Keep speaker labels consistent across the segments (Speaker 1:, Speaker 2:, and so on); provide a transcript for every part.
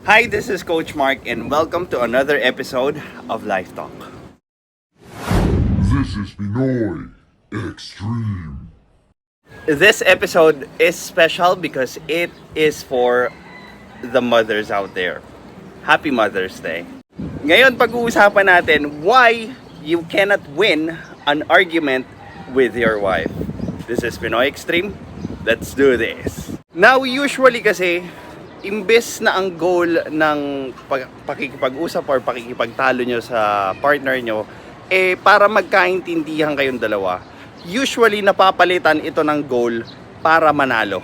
Speaker 1: Hi, this is Coach Mark and welcome to another episode of Life Talk.
Speaker 2: This is Pinoy Extreme.
Speaker 1: This episode is special because it is for the mothers out there. Happy Mother's Day. Ngayon pag-uusapan natin why you cannot win an argument with your wife. This is Pinoy Extreme. Let's do this. Now usually kasi imbes na ang goal ng pakikipag-usap or pakikipagtalo nyo sa partner nyo para magkaintindihan kayong dalawa, usually napapalitan ito ng goal para manalo.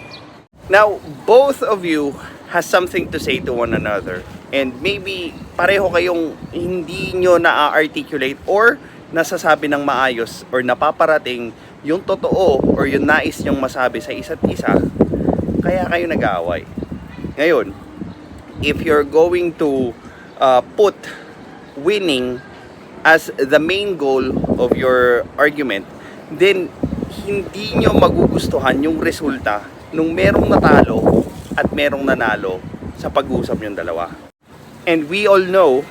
Speaker 1: Now, both of you has something to say to one another and maybe pareho kayong hindi nyo na-articulate or nasasabi ng maayos or napaparating yung totoo or yung nais nyong masabi sa isa't isa, kaya kayo nag-aaway. Ngayon, if you're going to put winning as the main goal of your argument, then hindi nyo magugustuhan yung resulta nung merong natalo at merong nanalo sa pag-uusap yung dalawa. And we all know,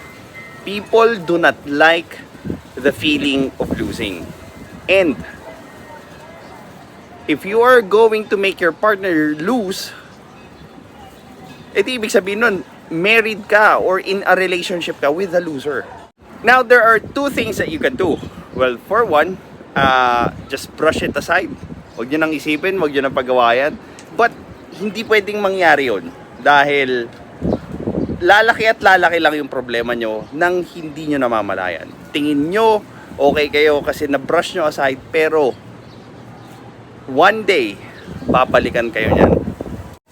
Speaker 1: people do not like the feeling of losing. And if you are going to make your partner lose, ibig sabihin nun, married ka or in a relationship ka with a loser. Now, there are two things that you can do. Well, for one, just brush it aside. Huwag nyo nang isipin, huwag nyo nang pagawayan. But, hindi pwedeng mangyari yun. Dahil, lalaki at lalaki lang yung problema nyo nang hindi nyo namamalayan. Tingin nyo, okay kayo kasi na-brush nyo aside, pero, one day, babalikan kayo nyan.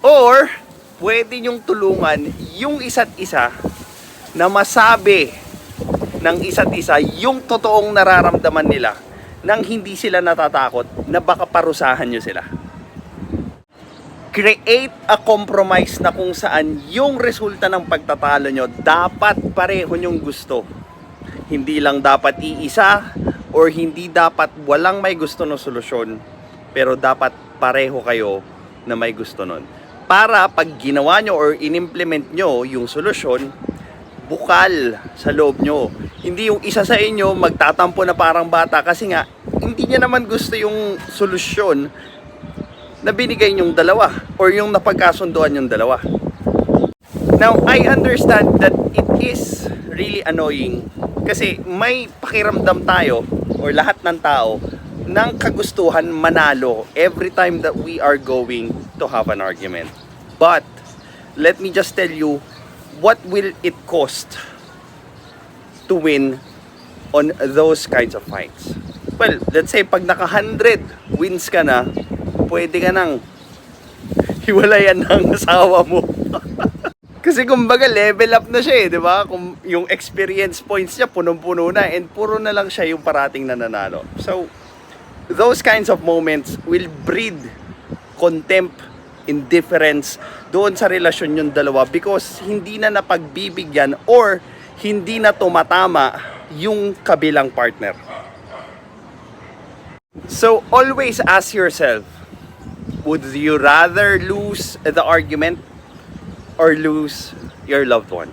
Speaker 1: Or, pwede nyong tulungan yung isa't isa na masabi ng isa't isa yung totoong nararamdaman nila nang hindi sila natatakot na baka parusahan nyo sila. Create a compromise na kung saan yung resulta ng pagtatalo nyo dapat pareho nyong gusto. Hindi lang dapat iisa or hindi dapat walang may gusto ng solusyon, pero dapat pareho kayo na may gusto nun. Para pag ginawa nyo or inimplement nyo yung solusyon, bukal sa loob nyo. Hindi yung isa sa inyo magtatampo na parang bata kasi nga hindi niya naman gusto yung solusyon na binigay nyong dalawa or yung napagkasunduan yung dalawa. Now, I understand that it is really annoying kasi may pakiramdam tayo or lahat ng tao ng kagustuhan manalo every time that we are going to have an argument. But let me just tell you, what will it cost to win on those kinds of fights? Well, let's say pag naka 100 wins ka na, pwede ka nang hiwalayan ng asawa mo. Kasi kumbaga level up na siya di ba? Kung yung experience points niya punong-puno na and puro na lang siya yung parating na nanalo. So, those kinds of moments will breed contempt, indifference doon sa relasyon yung dalawa because hindi na napagbibigyan or hindi na tumatama yung kabilang partner. So always ask yourself, would you rather lose the argument or lose your loved one?